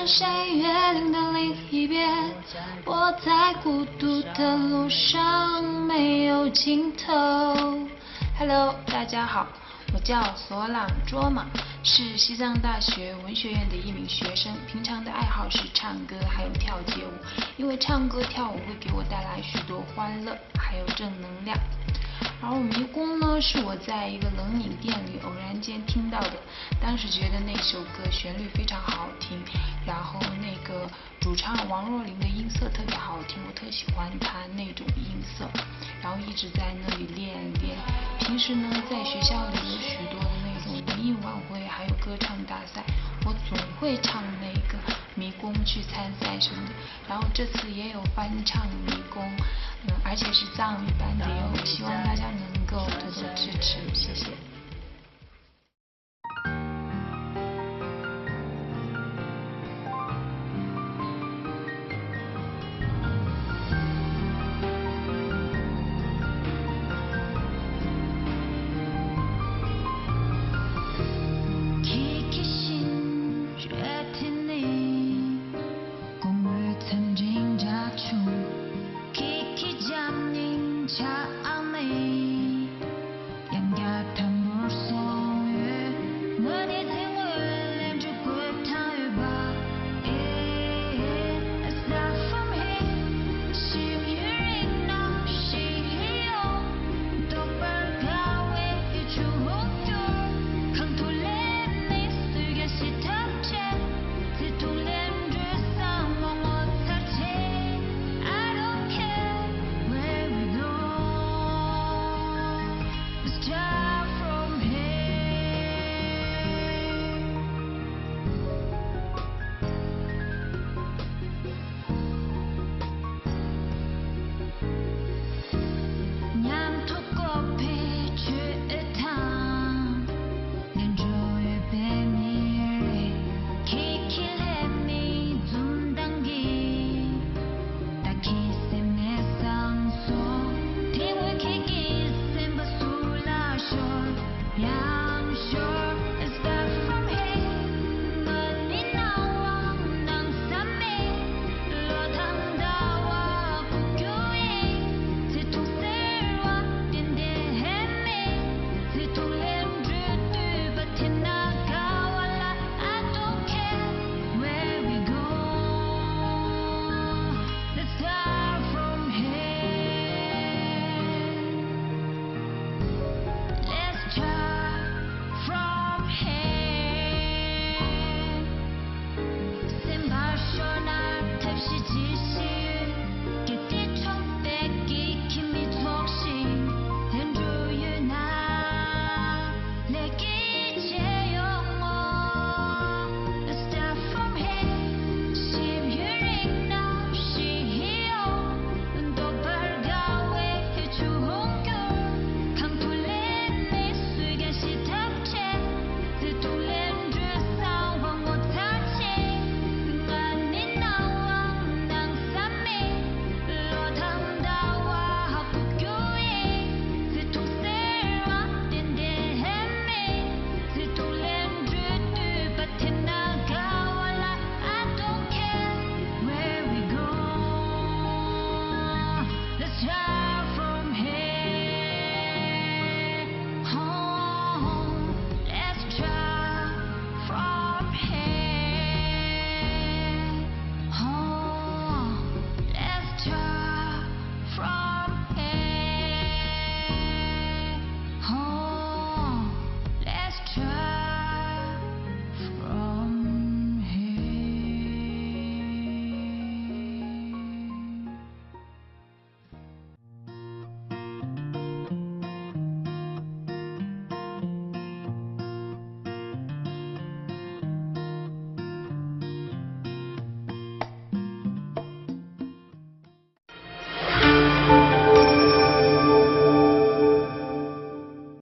山与月亮的另一边，我在孤独的路上没有尽头。Hello， 大家好，我叫索朗卓玛，是西藏大学文学院的一名学生。平常的爱好是唱歌，还有跳街舞。因为唱歌跳舞会给我带来许多欢乐，还有正能量。然后迷宫呢，是我在一个冷饮店里偶然间听到的，当时觉得那首歌旋律非常好听，然后那个主唱王若琳的音色特别好听，我特喜欢她那种音色，然后一直在那里练。平时呢，在学校里有许多的那种文艺晚会，还有歌唱大赛，我总会唱那个迷宫去参赛什么的。然后这次也有翻唱迷宫，而且是藏语版的哟，希望大家能够多多支持，谢谢。